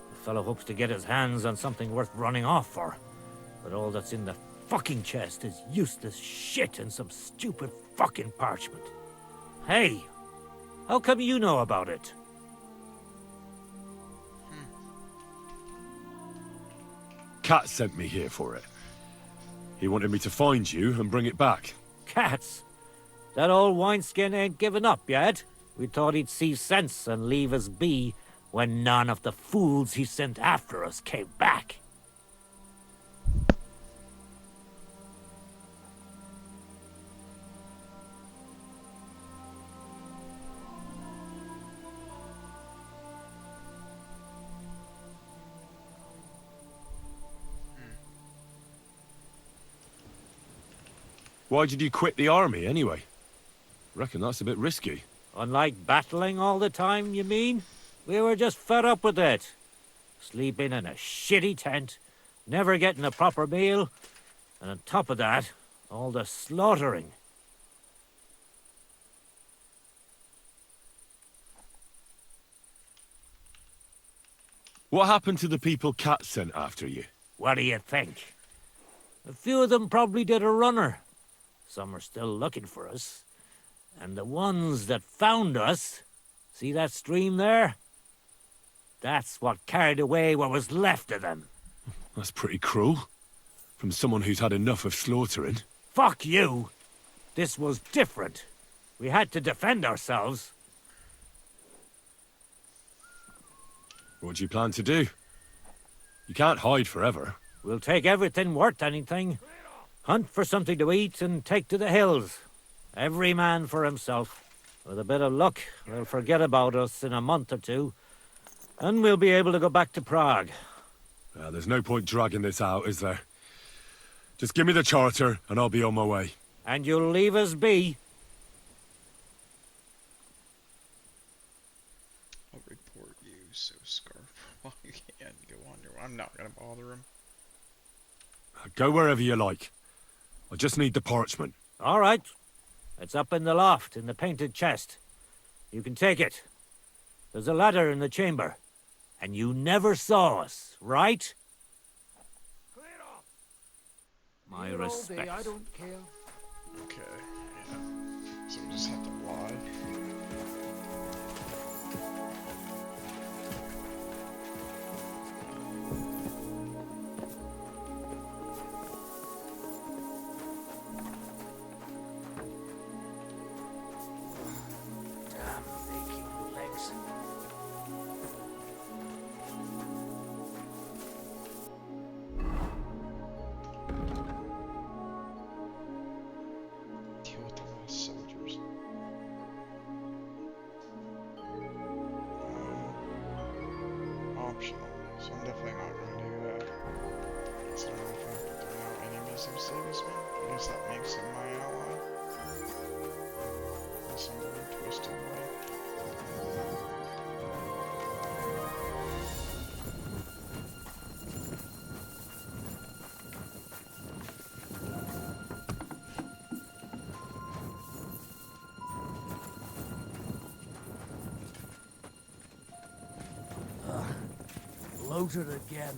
The fellow hopes to get his hands on something worth running off for. But all that's in the fucking chest is useless shit and some stupid fucking parchment. Hey, how come you know about it? Cat sent me here for it. He wanted me to find you and bring it back. Cats? That old wineskin ain't given up yet. We thought he'd see sense and leave us be when none of the fools he sent after us came back. Why did you quit the army, anyway? Reckon that's a bit risky. Unlike battling all the time, you mean? We were just fed up with it. Sleeping in a shitty tent, never getting a proper meal, and on top of that, all the slaughtering. What happened to the people Cat sent after you? What do you think? A few of them probably did a runner. Some are still looking for us. And the ones that found us, see that stream there? That's what carried away what was left of them. That's pretty cruel. From someone who's had enough of slaughtering. Fuck you! This was different. We had to defend ourselves. What do you plan to do? You can't hide forever. We'll take everything worth anything. Hunt for something to eat and take to the hills. Every man for himself. With a bit of luck, they'll forget about us in a month or two. And we'll be able to go back to Prague. There's no point dragging this out, is there? Just give me the charter and I'll be on my way. And you'll leave us be? I'm not gonna bother him. Go wherever you like. I just need the parchment. All right. It's up in the loft, in the painted chest. You can take it. There's a ladder in the chamber. And you never saw us, right? My respect. I don't care. Okay, yeah. So we just have to lie. Damn aching legs. Deal with the lost soldiers. Optional. So I'm definitely not going to do that. Considering the fact that there are no enemies of Sigismund. I guess that makes him my ally. In some weird twisted way. Bloated again.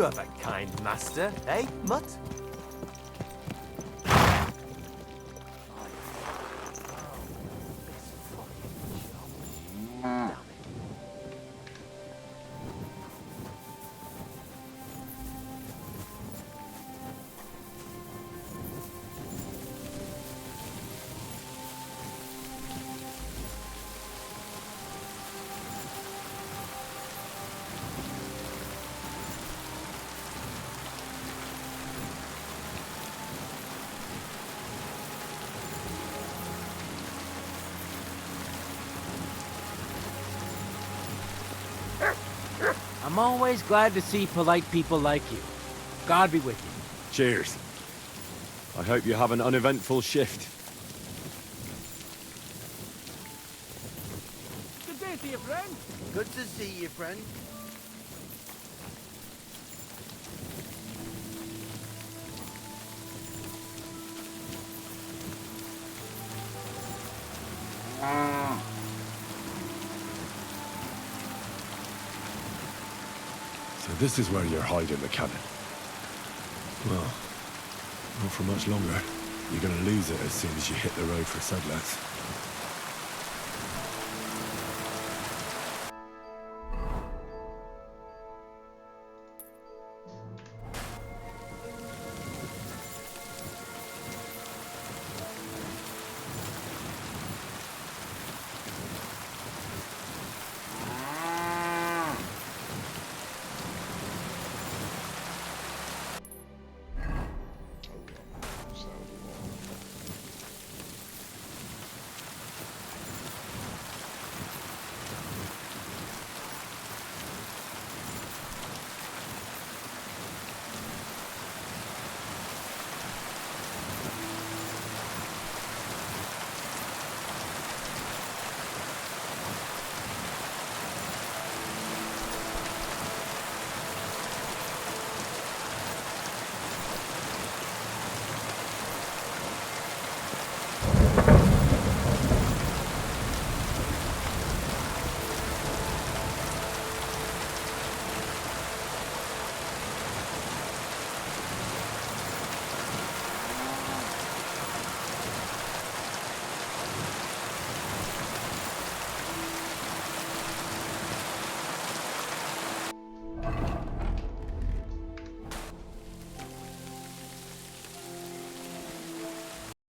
have a kind master, eh, Mutt? I'm always glad to see polite people like you. God be with you. Cheers. I hope you have an uneventful shift. Good day to you, friend. Good to see you, friend. So this is where you're hiding the cannon. Well, not for much longer. You're gonna lose it as soon as you hit the road for Sedlets.